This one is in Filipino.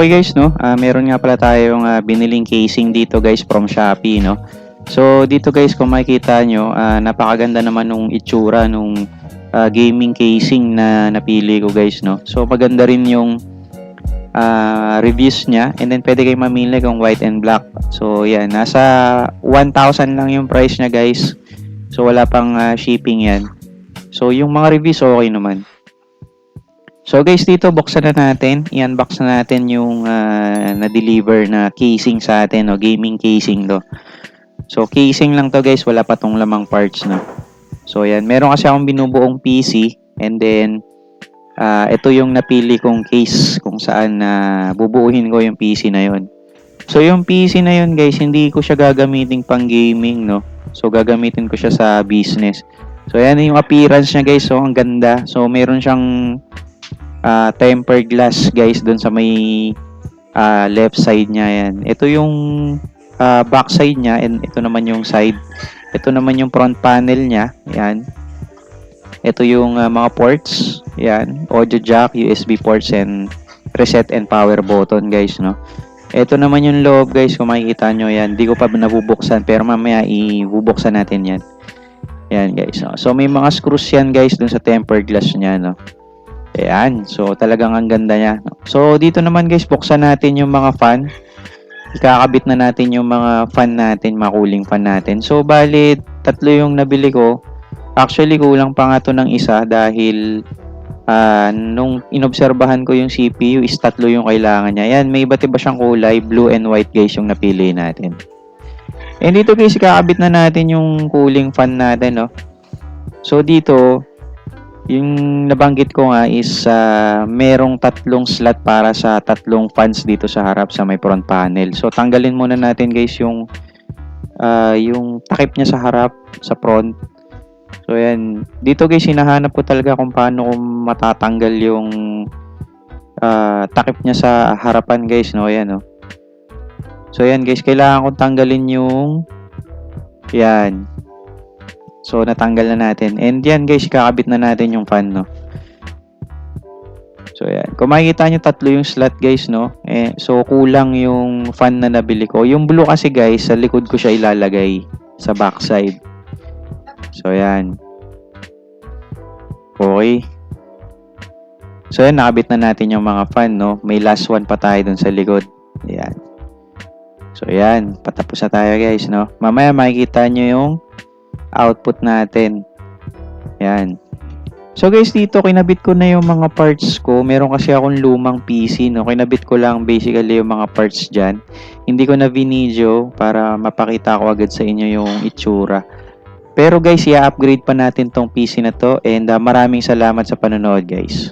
Okay guys, no? Meron nga pala tayong biniling casing dito guys from Shopee, no? So dito guys, kung makikita nyo, napakaganda naman nung itsura nung gaming casing na napili ko guys, no? So maganda rin yung reviews niya, and then pwede kayong mamili kung white and black. So yan, nasa 1,000 lang yung price niya guys. So wala pang shipping yan. So yung mga reviews okay naman. So guys, dito buksan na natin. I-unbox na natin yung na-deliver na casing sa atin, no? Gaming casing to. So casing lang to guys, wala pa tong lamang parts, no? So yan, meron kasi akong binubuong PC, and then ito yung napili kong case kung saan bubuuhin ko yung PC na yon. So yung PC na yon guys, hindi ko siya gagamitin pang gaming, no? So gagamitin ko siya sa business. So yan yung appearance niya guys, so ang ganda. So meron siyang tempered glass guys doon sa may left side niya yan. Ito yung back side niya, and ito naman yung side. Ito naman yung front panel niya. Yan. Ito yung mga ports. Yan. Audio jack, USB ports, and reset and power button guys, no. Ito naman yung loob guys, kung makikita nyo yan. Hindi ko pa nabubuksan, pero mamaya ibubuksan natin yan. Yan guys, no? So may mga screws yan guys dun sa tempered glass niya, no. Ayan. So, talagang ang ganda niya. So, dito naman guys, buksan natin yung mga fan. Ikakabit na natin yung mga fan natin, mga cooling fan natin. So, bali, 3 yung nabili ko. Actually, kulang pa nga to ng isa dahil nung inobserbahan ko yung CPU is 3 yung kailangan niya. Ayan, may iba't iba siyang kulay. Blue and white guys yung napili natin. And dito guys, ikakabit na natin yung cooling fan natin, no. So, dito, yung nabanggit ko nga is merong 3 slot para sa 3 fans dito sa harap sa may front panel. So tanggalin muna natin guys yung takip niya sa harap, sa front. So yan, dito guys hinahanap ko talaga kung paano ko matatanggal yung takip niya sa harapan guys, no. Yan, no. So yan guys, kailangan kong tanggalin yung yan. So, natanggal na natin. And yan guys, kakabit na natin yung fan, no. So, yan. Kung makikita nyo, 3 yung slot guys, no. So, kulang yung fan na nabili ko. Yung blue kasi guys, sa likod ko siya ilalagay sa backside. So, yan. Okay. So, yan. Nakabit na natin yung mga fan, no. May last one pa tayo dun sa likod. Yan. So, yan. Patapos na tayo guys, no. Mamaya makikita nyo yung output natin. Yan. So guys, dito kinabit ko na yung mga parts ko. Meron kasi akong lumang PC, no. Kinabit ko lang basically yung mga parts dyan. Hindi ko na video para mapakita ko agad sa inyo yung itsura. Pero guys, i-upgrade pa natin tong PC na to, and maraming salamat sa panonood guys.